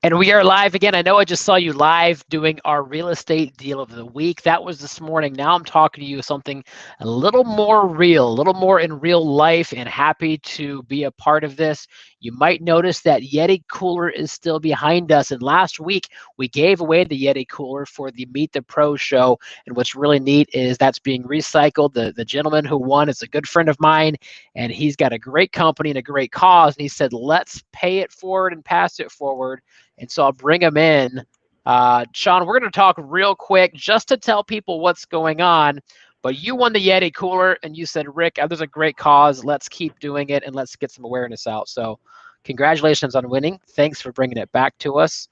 And we are live again. I know I just saw you live doing our real estate deal of the week. That was this morning. Now I'm talking to you something a little more real, a little more in real life, and happy to be a part of this. You might notice that Yeti cooler is still behind us. And last week we gave away the Yeti cooler for the Meet the Pro show. And what's really neat is that's being recycled. The gentleman who won is a good friend of mine, and he's got a great company and a great cause. And he said, let's pay it forward and pass it forward. And so I'll bring him in. Sean, we're going to talk real quick just to tell people what's going on. But you won the Yeti cooler, and you said, Rick, there's a great cause. Let's keep doing it, and let's get some awareness out. So congratulations on winning. Thanks for bringing it back to us.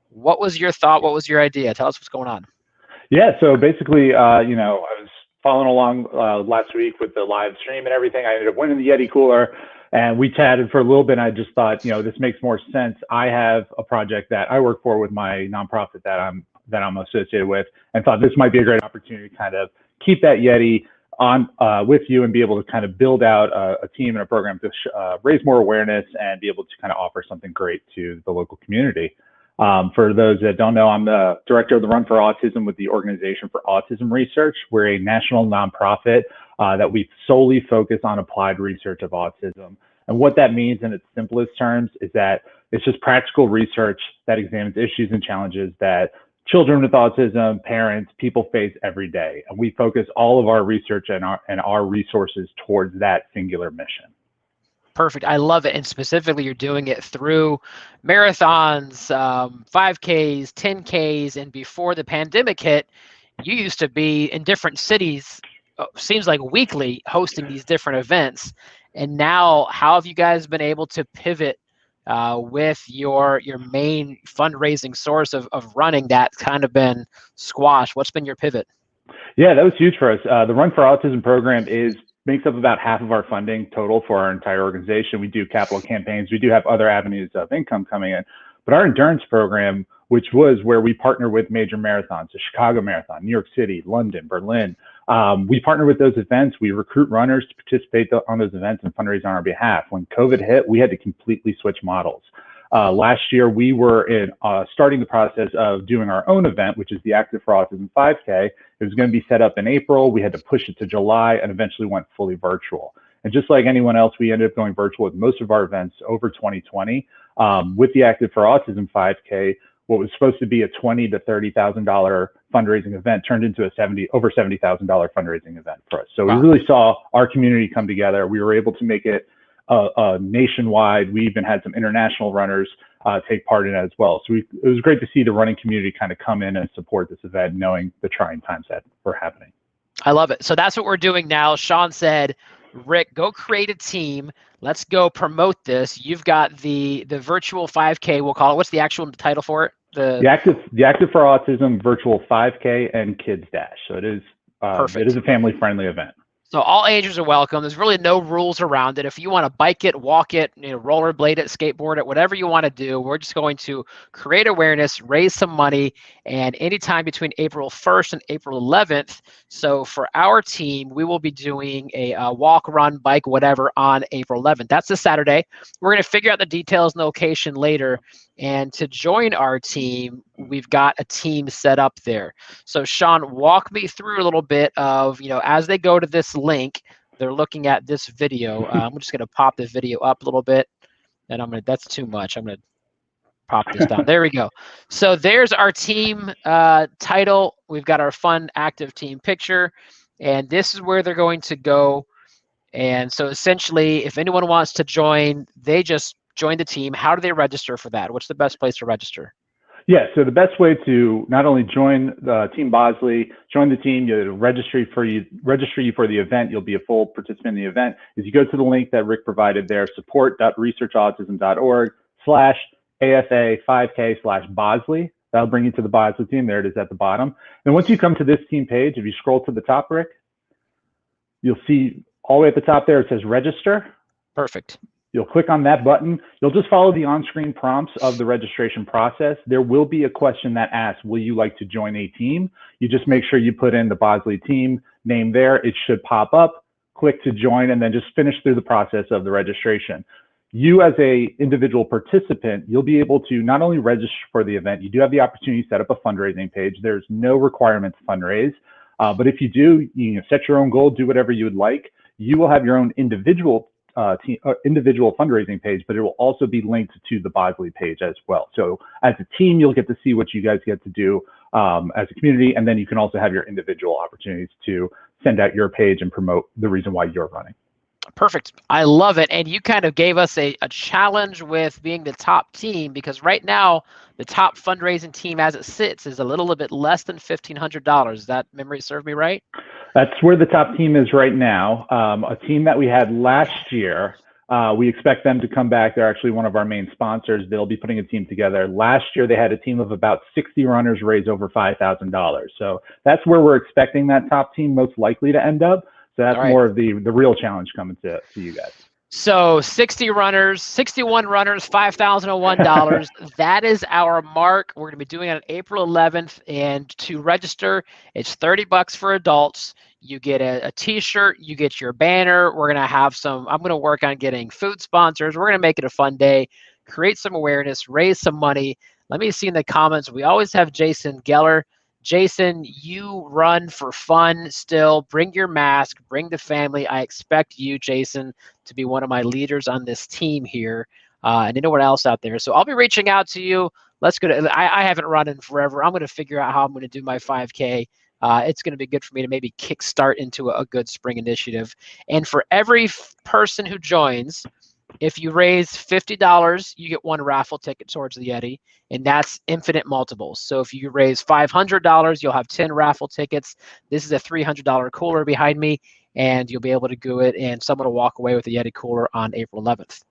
What was your thought? What was your idea? Tell us what's going on. Yeah, so basically, I was following along last week with the live stream and everything. I ended up winning the Yeti cooler. And we chatted for a little bit, and I just thought, this makes more sense. I have a project that I work for with my nonprofit that I'm associated with, and thought this might be a great opportunity to kind of keep that Yeti on with you and be able to kind of build out a team and a program to raise more awareness and be able to kind of offer something great to the local community. For those that don't know, I'm the director of the Run for Autism with the Organization for Autism Research. We're a national nonprofit that we solely focus on applied research of autism. And what that means in its simplest terms is that it's just practical research that examines issues and challenges that children with autism, parents, people face every day. And we focus all of our research and our resources towards that singular mission. Perfect. I love it. And specifically, you're doing it through marathons, 5Ks, 10Ks. And before the pandemic hit, you used to be in different cities, seems like weekly, hosting these different events. And now, how have you guys been able to pivot with your main fundraising source of running that's kind of been squashed? What's been your pivot? Yeah, that was huge for us. The Run for Autism program makes up about half of our funding total for our entire organization. We do capital campaigns. We do have other avenues of income coming in. But our endurance program, which was where we partner with major marathons, the Chicago Marathon, New York City, London, Berlin, we partner with those events. We recruit runners to participate on those events and fundraise on our behalf. When COVID hit, we had to completely switch models. Last year, we were starting the process of doing our own event, which is the Active for Autism 5K. It was going to be set up in April. We had to push it to July and eventually went fully virtual. And just like anyone else, we ended up going virtual with most of our events over 2020. With the Active for Autism 5K, what was supposed to be a $20,000 to $30,000 fundraising event turned into over $70,000 fundraising event for us. So we really saw our community come together. We were able to make it nationwide. We even had some international runners take part in it as well. So it was great to see the running community kind of come in and support this event, knowing the trying times that were happening. I love it. So that's what we're doing now. Sean said, Rick, go create a team. Let's go promote this. You've got the virtual 5K, we'll call it. What's the actual title for it? The Active for Autism virtual 5K and Kids Dash. So it is a family-friendly event. So all ages are welcome. There's really no rules around it. If you want to bike it, walk it, rollerblade it, skateboard it, whatever you want to do, we're just going to create awareness, raise some money, and anytime between April 1st and April 11th. So for our team, we will be doing a walk, run, bike, whatever on April 11th. That's a Saturday. We're going to figure out the details and location later. And to join our team, we've got a team set up there. So Sean, walk me through a little bit of, as they go to this link, they're looking at this video. I'm just going to pop the video up a little bit, and that's too much. I'm going to pop this down. There we go. So there's our team title. We've got our fun active team picture, and this is where they're going to go. And so essentially, if anyone wants to join, they just join the team. How do they register for that? What's the best place to register? Yeah, so the best way to not only join Team Bosley, join the team, register you for the event, you'll be a full participant in the event, is you go to the link that Rick provided there, support.researchautism.org/AFA5K/Bosley. That'll bring you to the Bosley team. There it is at the bottom. And once you come to this team page, if you scroll to the top, Rick, you'll see all the way at the top there, it says register. Perfect. You'll click on that button. You'll just follow the on-screen prompts of the registration process. There will be a question that asks, will you like to join a team? You just make sure you put in the Bosley team name there. It should pop up. Click to join, and then just finish through the process of the registration. You as a individual participant, you'll be able to not only register for the event, you do have the opportunity to set up a fundraising page. There's no requirement to fundraise, but if you do, set your own goal, do whatever you would like. You will have your own individual individual fundraising page, but it will also be linked to the Bosley page as well. So as a team, you'll get to see what you guys get to do as a community, and then you can also have your individual opportunities to send out your page and promote the reason why you're running. Perfect. I love it. And you kind of gave us a challenge with being the top team, because right now the top fundraising team as it sits is a little bit less than $1,500. Does that memory serve me right? That's where the top team is right now. A team that we had last year, we expect them to come back. They're actually one of our main sponsors. They'll be putting a team together. Last year, they had a team of about 60 runners raise over $5,000. So that's where we're expecting that top team most likely to end up. So that's more of the real challenge coming to you guys. So 60 runners, 61 runners, $5,001. That is our mark. We're going to be doing it on April 11th. And to register, it's $30 for adults. You get a t-shirt, you get your banner. We're going to have I'm going to work on getting food sponsors. We're going to make it a fun day, create some awareness, raise some money. Let me see in the comments. We always have Jason Geller. Jason, you run for fun still. Bring your mask, bring the family. I expect you, Jason, to be one of my leaders on this team here, and anyone else out there. So I'll be reaching out to you. Let's go I haven't run in forever. I'm going to figure out how I'm going to do my 5K. It's going to be good for me to maybe kickstart into a good spring initiative. And for every person who joins, if you raise $50, you get one raffle ticket towards the Yeti, and that's infinite multiples. So if you raise $500, you'll have 10 raffle tickets. This is a $300 cooler behind me, and you'll be able to do it, and someone will walk away with a Yeti cooler on April 11th.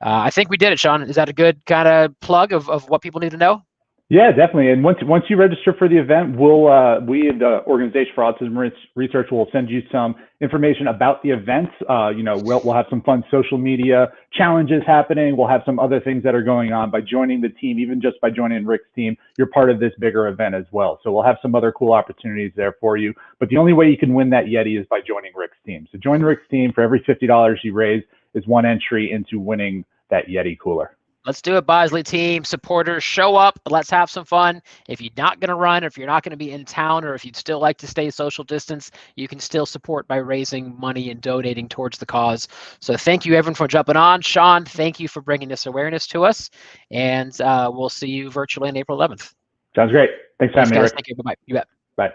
I think we did it, Sean. Is that a good kind of plug of what people need to know? Yeah, definitely. And once you register for the event, we at the Organization for Autism Research will send you some information about the events. We'll have some fun social media challenges happening. We'll have some other things that are going on. By joining the team, even just by joining Rick's team, you're part of this bigger event as well. So we'll have some other cool opportunities there for you. But the only way you can win that Yeti is by joining Rick's team. So join Rick's team. For every $50 you raise is one entry into winning that Yeti cooler. Let's do it, Bosley team. Supporters, show up. Let's have some fun. If you're not going to run, or if you're not going to be in town, or if you'd still like to stay social distance, you can still support by raising money and donating towards the cause. So thank you, everyone, for jumping on. Sean, thank you for bringing this awareness to us. And we'll see you virtually on April 11th. Sounds great. Thanks for having me, Rick. Thank you. Bye-bye. You bet. Bye.